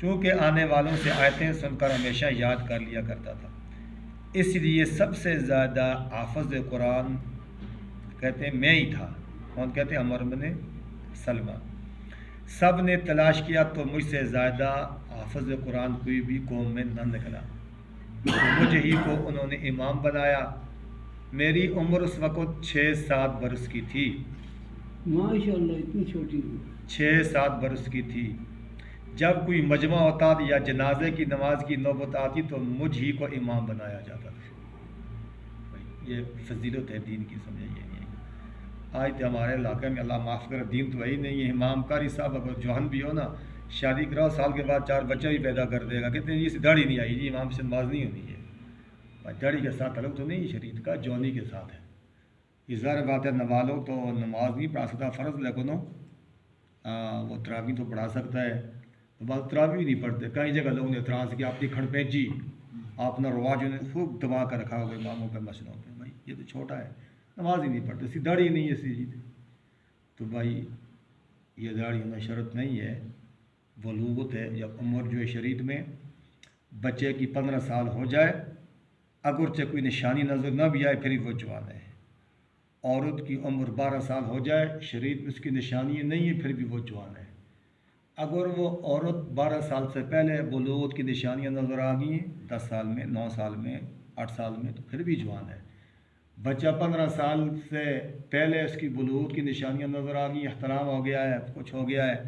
چونکہ آنے والوں سے آیتیں سن کر ہمیشہ یاد کر لیا کرتا تھا، اس لیے سب سے زیادہ حافظ قرآن کہتے ہیں میں ہی تھا۔ کون کہتے ہیں؟ عمر بن سلمہ۔ سب نے تلاش کیا تو مجھ سے زیادہ حافظ قرآن کوئی بھی قوم میں نہ نکلا، تو مجھے ہی کو انہوں نے امام بنایا۔ میری عمر اس وقت 6-7 برس کی تھی۔ ماشاءاللہ، اتنی چھوٹی 6-7 برس کی تھی۔ جب کوئی مجمع ہوتا یا جنازے کی نماز کی نوبت آتی تو مجھ ہی کو امام بنایا جاتا تھا۔ یہ فضیلت ہے دین کی، سمجھے؟ یہ آج تو ہمارے علاقے میں اللہ معاف کرے دین تو وہی نہیں ہے۔ امام قاری صاحب اگر جوان بھی ہو نا، شادی کراؤ، سال کے بعد 4 بچہ بھی پیدا کر دے گا، کہتے ہیں یہ داڑھی نہیں آئی جی، امام سے نماز نہیں ہونی ہے۔ داڑھی کے ساتھ تعلق تو نہیں شریعت کا، جوانی کے ساتھ ہے۔ یہ ظاہر بات ہے نوالوں تو نماز نہیں پڑھا سکتا فرض، لیکن وہ تراویح تو پڑھا سکتا ہے۔ تو بعض تراویح نہیں پڑھتے، کئی جگہ لوگوں نے اعتراض کیا اپنی کھڑ پینچی اپنا رواج انہیں خوب دبا کر رکھا ہوگا اماموں پہ، مسجدوں پہ۔ بھائی یہ تو چھوٹا ہے، نماز ہی نہیں پڑھتے، داڑھی نہیں ہے سی۔ تو بھائی یہ داڑھی ہونا شرط نہیں ہے، بلوغت ہے۔ جب عمر جو ہے شریعت میں بچے کی 15 سال ہو جائے، اگرچہ کوئی نشانی نظر نہ بھی آئے پھر وہ جوان ہے۔ عورت کی عمر 12 سال ہو جائے، شریعت میں اس کی نشانی نہیں ہے، پھر بھی وہ جوان ہے۔ اگر وہ عورت 12 سال سے پہلے بلوغت کی نشانیاں نظر آ گئی ہیں، 10 سال میں، 9 سال میں، 8 سال میں، تو پھر بھی جوان ہے۔ بچہ 15 سال سے پہلے اس کی بلوغت کی نشانیاں نظر آ گئی، احترام ہو گیا ہے، کچھ ہو گیا ہے،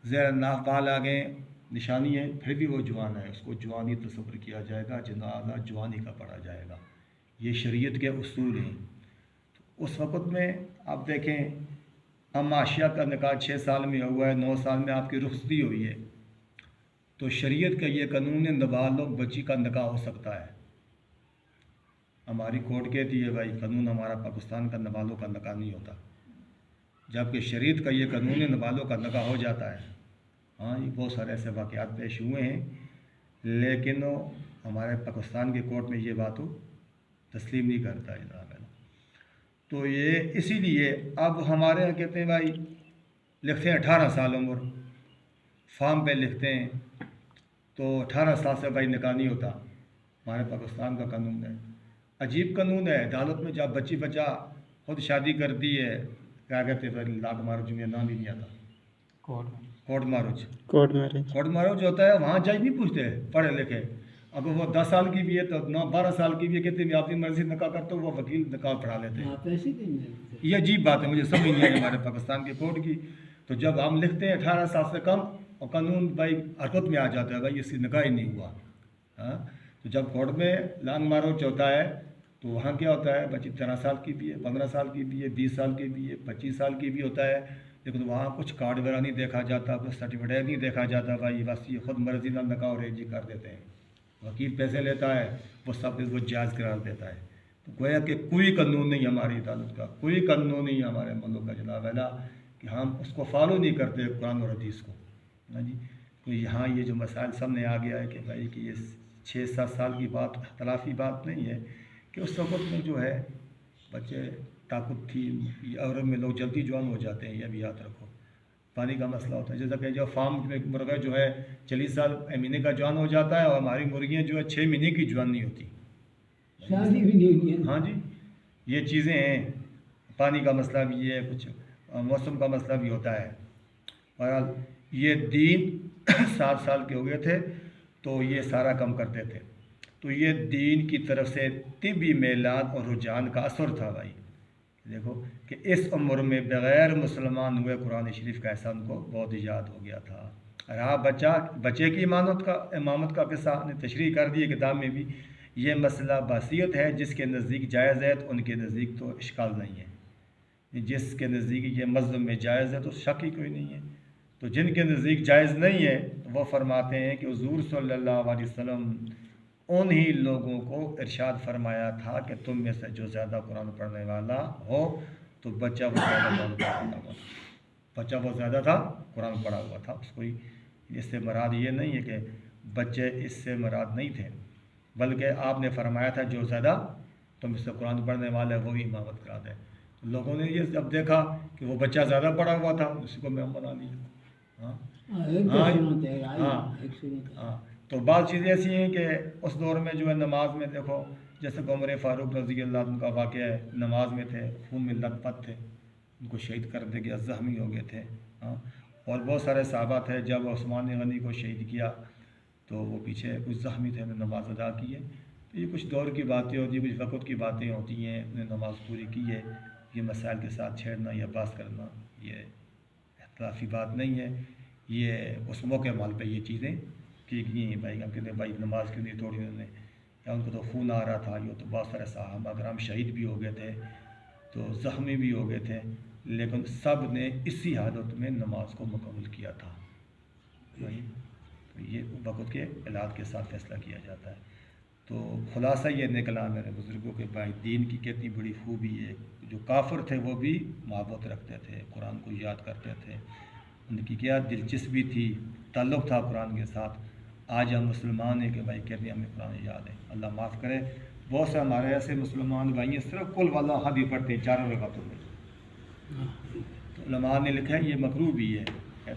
زیر ناف بال آ گئے، نشانی ہے، پھر بھی وہ جوان ہے، اس کو جوانی تصور کیا جائے گا، جنازہ جوانی کا پڑھا جائے گا۔ یہ شریعت کے اصول ہیں۔ تو اس وقت میں آپ دیکھیں، ام عائشہ کا نکاح 6 سال میں ہوا ہے، 9 سال میں آپ کی رخصتی ہوئی ہے، تو شریعت کا یہ قانون ہے نابالغ بچی کا نکاح ہو سکتا ہے۔ ہماری کورٹ کہتی ہے بھائی قانون ہمارا پاکستان کا نابالغ کا نکاح نہیں ہوتا، جبکہ شریعت کا یہ قانون ہے نابالغ کا نکاح ہو جاتا ہے۔ ہاں یہ بہت سارے ایسے واقعات پیش ہوئے ہیں، لیکن ہمارے پاکستان کے کورٹ میں یہ بات تسلیم نہیں کرتا ہے جناب۔ تو یہ اسی لیے اب ہمارے یہاں کہتے ہیں بھائی لکھتے ہیں 18 سال عمر، فارم پہ لکھتے ہیں، تو 18 سال سے بھائی نکاح نہیں ہوتا۔ ہمارے پاکستان کا قانون ہے، عجیب قانون ہے۔ عدالت میں جب بچہ خود شادی کرتی ہے، کیا کہتے ہیں پھر لاکھ مارج میں نام ہی نہیں آتا، کورٹ مارج ہوتا ہے۔ وہاں جج نہیں پوچھتے پڑھے لکھے، اگر وہ 10 سال کی بھی ہے تو 12 سال کی بھی ہے، کہتے ہیں اپنی مرضی نکاح کرتے ہو، وہ وکیل نکاح پڑھا لیتے ہیں۔ یہ عجیب بات ہے، مجھے سمجھ نہیں آئی ہمارے پاکستان کے کورٹ کی۔ تو جب ہم لکھتے ہیں 18 سال سے کم، اور قانون بھائی حرکت میں آ جاتا ہے، بھائی اس کی نکاح ہی نہیں ہوا۔ ہاں تو جب کورٹ میں لانگ مارچ ہوتا ہے تو وہاں کیا ہوتا ہے، بچی 13 سال کی بھی ہے، 15 سال کی بھی ہے، 20 سال کی بھی ہے، 25 سال کی بھی ہوتا ہے، لیکن وہاں کچھ کارڈ وغیرہ نہیں دیکھا جاتا، کچھ سرٹیفکیٹ نہیں دیکھا جاتا، بھائی بس یہ خود مرضی نہ نکاح اور ریجی کر دیتے ہیں۔ وکیل پیسے لیتا ہے، وہ سب وہ جائز قرار دیتا ہے۔ تو گویا کہ کوئی قانون نہیں ہماری عدالت کا، کوئی قانون نہیں ہمارے ملک کا جناب والا کہ ہم اس کو فالو نہیں کرتے قرآن اور حدیث کو۔ ہاں جی، تو یہاں یہ جو مسائل سامنے آ گیا ہے کہ بھائی کہ یہ 6-7 سال کی بات اختلافی بات نہیں ہے، کہ اس وقت میں جو ہے بچے طاقت تھی، عورت میں لوگ جلدی جوان ہو جاتے ہیں، یہ بھی یاد رکھو۔ پانی کا مسئلہ ہوتا ہے، جیسا کہ جو فارم میں مرغہ جو ہے 40 سال مہینے کا جوان ہو جاتا ہے، اور ہماری مرغیاں جو ہے 6 مہینے کی جوان نہیں ہوتی، شادی بھی نہیں ہوئی ہے۔ ہاں جی، یہ چیزیں ہیں۔ پانی کا مسئلہ بھی ہے، کچھ موسم کا مسئلہ بھی ہوتا ہے۔ بہرحال یہ دین 7 سال کے ہو گئے تھے تو یہ سارا کام کرتے تھے۔ تو یہ دین کی طرف سے طبی میلاد اور رجحان کا اثر تھا بھائی۔ دیکھو کہ اس عمر میں بغیر مسلمان ہوئے قرآن شریف کا احسان کو بہت یاد ہو گیا تھا۔ رہا بچے کی امامت کا قصہ نے تشریح کر دی کتاب میں بھی، یہ مسئلہ بحثیت ہے، جس کے نزدیک جائز ہے تو ان کے نزدیک تو اشکال نہیں ہے، جس کے نزدیک یہ مذہب میں جائز ہے تو شک ہی کوئی نہیں ہے۔ تو جن کے نزدیک جائز نہیں ہے وہ فرماتے ہیں کہ حضور صلی اللہ علیہ وسلم انہی لوگوں کو ارشاد فرمایا تھا کہ تم میں سے جو زیادہ قرآن پڑھنے والا ہو تو بچہ وہ زیادہ قرآن پڑھا ہوا تھا، بچہ وہ زیادہ تھا قرآن پڑھا ہوا تھا۔ اس سے مراد یہ نہیں ہے کہ بچے اس سے مراد نہیں تھے، بلکہ آپ نے فرمایا تھا جو زیادہ تم اس سے قرآن پڑھنے والا ہے وہی امامت کرا دے۔ لوگوں نے یہ جب دیکھا کہ وہ بچہ زیادہ پڑھا ہوا تھا، اسی کو میں بنا لیا۔ ہاں ایک تو ہاں سنت ہے ہاں ایک سنت ہے ہاں تو بعض چیزیں ایسی ہیں کہ اس دور میں جو ہے نماز میں دیکھو، جیسے کہ عمر فاروق رضی اللہ عنہ کا واقعہ ہے، نماز میں تھے، خون میں لت پت تھے، ان کو شہید کر دیا گیا، زخمی ہو گئے تھے. ہاں اور بہت سارے صحابہ تھے، جب عثمان غنی کو شہید کیا تو وہ پیچھے کچھ زخمی تھے، انہوں نے نماز ادا کی ہے. تو یہ کچھ دور کی باتیں ہوتی ہیں، کچھ وقت کی باتیں ہوتی ہیں، انہوں نے نماز پوری کی ہے. یہ مسائل کے ساتھ چھیڑنا یا بحث کرنا یہ اختلافی بات نہیں ہے. یہ اس موقع مال پہ یہ چیزیں کی گئی ہیں. بھائی ہم کہتے ہیں بھائی نماز کیوں نہیں توڑی انہوں نے، یا ان کو تو خون آ رہا تھا، یہ تو بہت سارے صحابہ کرام شہید بھی ہو گئے تھے، تو زخمی بھی ہو گئے تھے، لیکن سب نے اسی حالت میں نماز کو مکمل کیا تھا. بھائی تو یہ وقت کے علاج کے ساتھ فیصلہ کیا جاتا ہے. تو خلاصہ یہ نکلا میرے بزرگوں کے بھائی، دین کی کتنی بڑی خوبی ہے. جو کافر تھے وہ بھی محبت رکھتے تھے، قرآن کو یاد کرتے تھے، ان کی کیا دلچسپی تھی، تعلق تھا قرآن کے ساتھ. آج ہم مسلمان ہیں کہ بھائی کہتے ہیں ہمیں قرآن یاد ہے، اللہ معاف کرے. بہت سے ہمارے ایسے مسلمان بھائی ہیں صرف کل والا حد ہی پڑھتے ہیں چاروں رکعتوں میں. تو علماء نے لکھا ہے یہ مکروہ بھی ہے.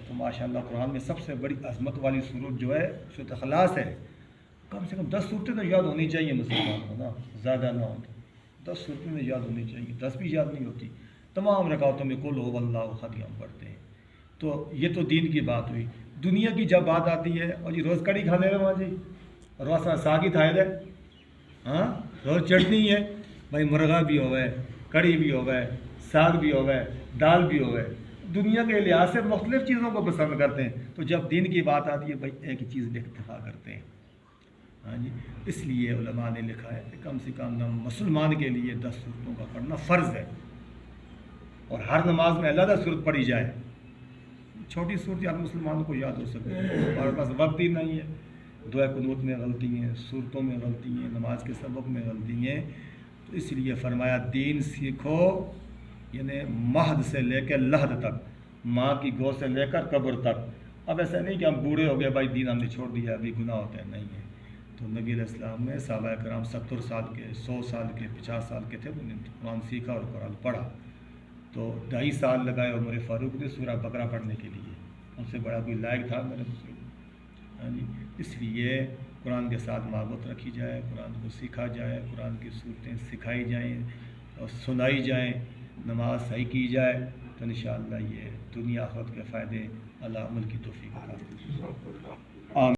تو ماشاء اللہ قرآن میں سب سے بڑی عظمت والی سورت جو ہے سورۃ اخلاص ہے. کم سے کم 10 صورتیں تو یاد ہونی چاہیے مسلمان کو نا، زیادہ نہ ہو تو 10 صورتیں تو یاد ہونی چاہیے. 10 بھی یاد نہیں ہوتی. تمام رکعتوں میں قل هو اللہ احد ہم پڑھتے ہیں. تو یہ تو دین کی بات ہوئی. دنیا کی جب بات آتی ہے، اور جی روز کڑی کھانے رہے وہاں جی، روز ساگ ہی کھائے دے، ہاں روز چٹنی ہے بھائی، مرغا بھی ہوئے، کڑی بھی ہوئے، ساگ بھی ہوئے، دال بھی ہوئے. دنیا کے لحاظ سے مختلف چیزوں کو پسند کرتے ہیں. تو جب دین کی بات آتی ہے بھائی ایک ہی چیز پہ اکتفا کرتے ہیں. ہاں جی اس لیے علماء نے لکھا ہے کہ کم سے کم مسلمان کے لیے 10 صورتوں کا پڑھنا فرض ہے، اور ہر نماز میں علیحدہ صورت پڑھی جائے. چھوٹی صورت ہر مسلمان کو یاد ہو سکتی ہے، اور بس وقت ہی نہیں ہے. دعا قنوت میں غلطی ہیں، صورتوں میں غلطی ہیں، نماز کے سبق میں غلطی ہیں. تو اس لیے فرمایا دین سیکھو، یعنی مہد سے لے کے لحد تک، ماں کی گود سے لے کر قبر تک. اب ایسا نہیں کہ ہم بوڑھے ہو گئے بھائی دین ہم نے چھوڑ دیا ابھی گناہ ہوتے ہیں، نہیں ہے. تو نبی علیہ السلام میں صحابہ کرام 70 سال کے، 100 سال کے، 50 سال کے تھے، انہوں نے قرآن سیکھا اور قرآن پڑھا. تو 2.5 سال لگائے عمر فاروق نے سورہ بقرہ پڑھنے کے لیے. ان سے بڑا کوئی لائق تھا میرے بزرگ. ہاں جی اس لیے قرآن کے ساتھ محبت رکھی جائے، قرآن کو سیکھا جائے، قرآن کی صورتیں سکھائی جائیں اور سنائی جائیں، نماز صحیح کی جائے. تو انشاءاللہ یہ دنیا آخرت کے فائدے اللہ عمل کی توفیق عطا فرمائے.